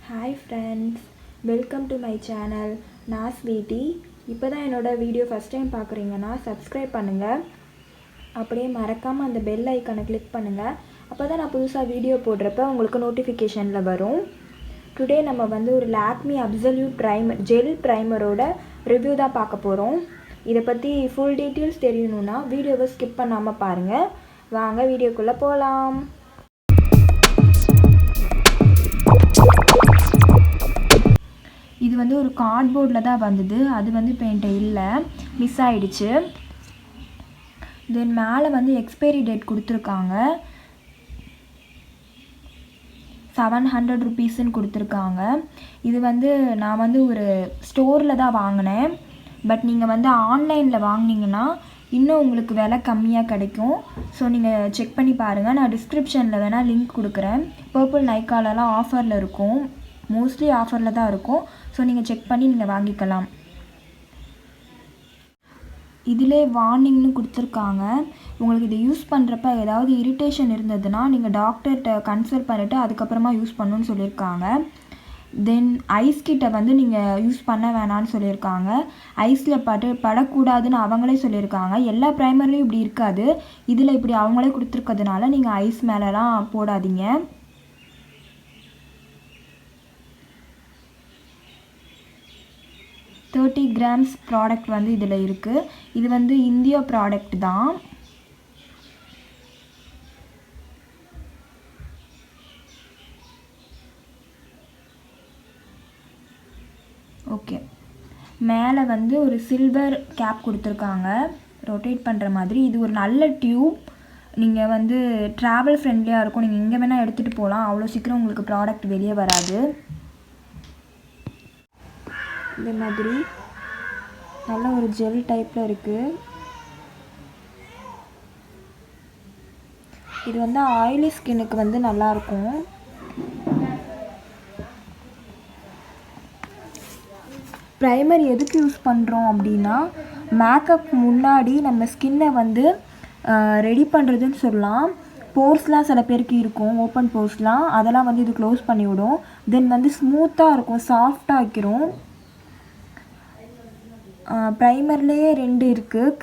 Hi friends, welcome to my channel. நான் sweetie. இப்போ தான் என்னோட வீடியோ ஃபஸ்ட் டைம் பார்க்குறீங்கன்னா சப்ஸ்கிரைப் பண்ணுங்கள். அப்படியே மறக்காமல் அந்த பெல் ஐக்கானை கிளிக் பண்ணுங்கள். அப்போ தான் நான் புதுசாக வீடியோ போடுறப்ப உங்களுக்கு நோட்டிஃபிகேஷனில் வரும். டுடே நம்ம வந்து ஒரு லாக்மி அப்சல்யூட் ஜெல் ப்ரைமரோட ரிவ்யூ தான் பார்க்க போகிறோம். இதை பற்றி ஃபுல் டீட்டெயில்ஸ் தெரியணுன்னா வீடியோவை ஸ்கிப் பண்ணாமல் பாருங்கள். வாங்க வீடியோக்குள்ளே போகலாம். இது வந்து ஒரு கார்ட்போர்டில் தான் வந்தது. அது வந்து இப்போ என்கிட்ட இல்லை, மிஸ் ஆகிடுச்சு. தென் மேலே வந்து எக்ஸ்பைரி டேட் கொடுத்துருக்காங்க. 700 rupeesன்னு கொடுத்துருக்காங்க. இது வந்து நான் வந்து ஒரு ஸ்டோரில் தான் வாங்கினேன். பட் நீங்கள் வந்து ஆன்லைனில் வாங்கினீங்கன்னா இன்னும் உங்களுக்கு விலை கம்மியாக கிடைக்கும். ஸோ நீங்கள் செக் பண்ணி பாருங்கள். நான் டிஸ்கிரிப்ஷனில் வேணால் லிங்க் கொடுக்குறேன். பர்பிள் நைக்காலெலாம் ஆஃபரில் இருக்கும், மோஸ்ட்லி ஆஃபரில் தான் இருக்கும். ஸோ நீங்கள் செக் பண்ணி நீங்கள் வாங்கிக்கலாம். இதிலே வார்னிங்னு கொடுத்துருக்காங்க. உங்களுக்கு இதை யூஸ் பண்ணுறப்ப ஏதாவது இரிட்டேஷன் இருந்ததுன்னா நீங்கள் டாக்டர்கிட்ட கன்சல்ட் பண்ணிவிட்டு அதுக்கப்புறமா யூஸ் பண்ணணுன்னு சொல்லியிருக்காங்க. தென் ஐஸ் கிட்ட வந்து நீங்கள் யூஸ் பண்ண வேணான்னு சொல்லியிருக்காங்க. ஐஸில் படக்கூடாதுன்னு அவங்களே சொல்லியிருக்காங்க. எல்லா ப்ரைமர்லேயும் இப்படி இருக்காது, இதில் இப்படி அவங்களே கொடுத்துருக்கிறதுனால நீங்கள் ஐஸ் மேலெலாம் போடாதீங்க. $30 grams ப்ராடக்ட் வந்து இதில் இருக்குது. இது வந்து இந்தியா ப்ராடக்ட் தான். ஓகே, மேலே வந்து ஒரு சில்வர் கேப் கொடுத்துருக்காங்க, ரொட்டேட் பண்ணுற மாதிரி. இது ஒரு நல்ல டியூப். நீங்கள் வந்து ட்ராவல் ஃப்ரெண்ட்லியாக இருக்கும். நீங்கள் எங்கே வேணால் எடுத்துகிட்டு போகலாம். அவ்வளோ சீக்கிரம் உங்களுக்கு ப்ராடக்ட் வெளியே வராது. இந்த மாதிரி நல்ல ஒரு ஜெல் டைப்பில் இருக்குது. இது வந்து ஆயிலி ஸ்கின்னுக்கு வந்து நல்லாயிருக்கும். ப்ரைமர் எதுக்கு யூஸ் பண்ணுறோம் அப்படின்னா, மேக்கப் முன்னாடி நம்ம ஸ்கின்னை வந்து ரெடி பண்ணுறதுன்னு சொல்லலாம். போர்ஸ்லாம் சில பேருக்கு இருக்கும், ஓப்பன் போர்ஸ்லாம், அதெல்லாம் வந்து இது க்ளோஸ் பண்ணிவிடும். தென் வந்து ஸ்மூத்தாக இருக்கும், சாஃப்டாக வைக்கிறோம். ப்ரைமர்லேயே 2 இருக்குது.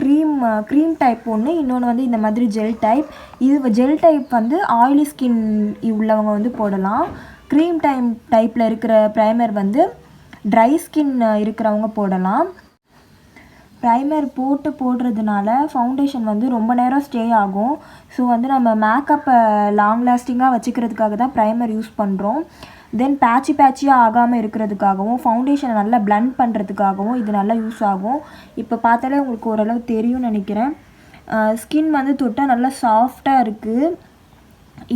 க்ரீம் டைப் ஒன்று, இன்னொன்று வந்து இந்த மாதிரி ஜெல் டைப். இது ஜெல் டைப் வந்து ஆயிலி ஸ்கின் உள்ளவங்க வந்து போடலாம். க்ரீம் டைப்பில் இருக்கிற ப்ரைமர் வந்து ட்ரை ஸ்கின் இருக்கிறவங்க போடலாம். ப்ரைமர் போடுறதுனால ஃபவுண்டேஷன் வந்து ரொம்ப நேரம் ஸ்டே ஆகும். ஸோ வந்து நம்ம மேக்கப்பை லாங் லாஸ்டிங்காக வச்சுக்கிறதுக்காக தான் ப்ரைமர் யூஸ் பண்ணுறோம். தென் பேட்சியாக ஆகாமல் இருக்கிறதுக்காகவும் ஃபவுண்டேஷனை நல்லா பிளண்ட் பண்ணுறதுக்காகவும் இது நல்லா யூஸ் ஆகும். இப்போ பார்த்தாலே உங்களுக்கு ஓரளவு தெரியும்னு நினைக்கிறேன். ஸ்கின் வந்து தொட்டால் நல்லா சாஃப்டாக இருக்குது.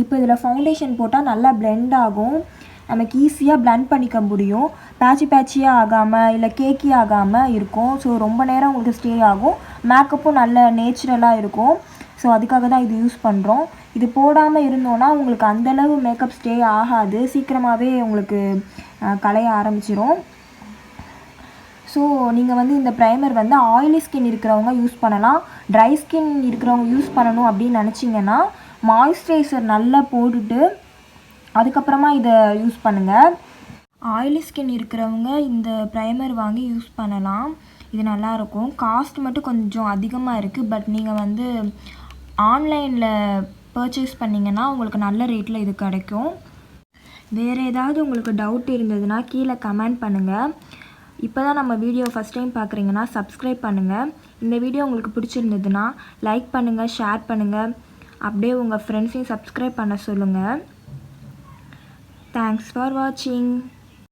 இப்போ இதில் ஃபவுண்டேஷன் போட்டால் நல்லா பிளெண்ட் ஆகும், நமக்கு ஈஸியாக பிளண்ட் பண்ணிக்க முடியும். பேட்சியாக ஆகாமல் இல்லை கேக்கி ஆகாமல் இருக்கும். ஸோ ரொம்ப நேரம் உங்களுக்கு ஸ்டே ஆகும், மேக்கப்பும் நல்ல நேச்சுரலாக இருக்கும். ஸோ அதுக்காக தான் இது யூஸ் பண்ணுறோம். இது போடாமல் இருந்தோன்னா உங்களுக்கு அந்தளவு மேக்கப் ஸ்டே ஆகாது, சீக்கிரமாகவே உங்களுக்கு கலைய ஆரம்பிச்சிரும். ஸோ நீங்கள் வந்து இந்த ப்ரைமர் வந்து ஆயிலி ஸ்கின் இருக்கிறவங்க யூஸ் பண்ணலாம். ட்ரை ஸ்கின் இருக்கிறவங்க யூஸ் பண்ணணும் அப்படின்னு நினச்சிங்கன்னா மாய்ஸ்சரைசர் நல்லா போட்டுட்டு அதுக்கப்புறமா இதை யூஸ் பண்ணுங்கள். ஆயிலி ஸ்கின் இருக்கிறவங்க இந்த ப்ரைமர் வாங்கி யூஸ் பண்ணலாம். இது நல்லாயிருக்கும். காஸ்ட் மட்டும் கொஞ்சம் அதிகமாக இருக்குது. பட் நீங்கள் வந்து ஆன்லைனில் பர்ச்சேஸ் பண்ணிங்கன்னா உங்களுக்கு நல்ல ரேட்டில் இது கிடைக்கும். வேறு ஏதாவது உங்களுக்கு டவுட் இருந்ததுன்னா கீழே கமெண்ட் பண்ணுங்கள். இப்போ தான் நம்ம வீடியோ ஃபஸ்ட் டைம் பார்க்குறீங்கன்னா சப்ஸ்கிரைப் பண்ணுங்கள். இந்த வீடியோ உங்களுக்கு பிடிச்சிருந்ததுன்னா லைக் பண்ணுங்கள், ஷேர் பண்ணுங்கள். அப்படியே உங்கள் ஃப்ரெண்ட்ஸையும் சப்ஸ்கிரைப் பண்ண சொல்லுங்கள். தேங்க்ஸ் ஃபார் வாட்சிங்.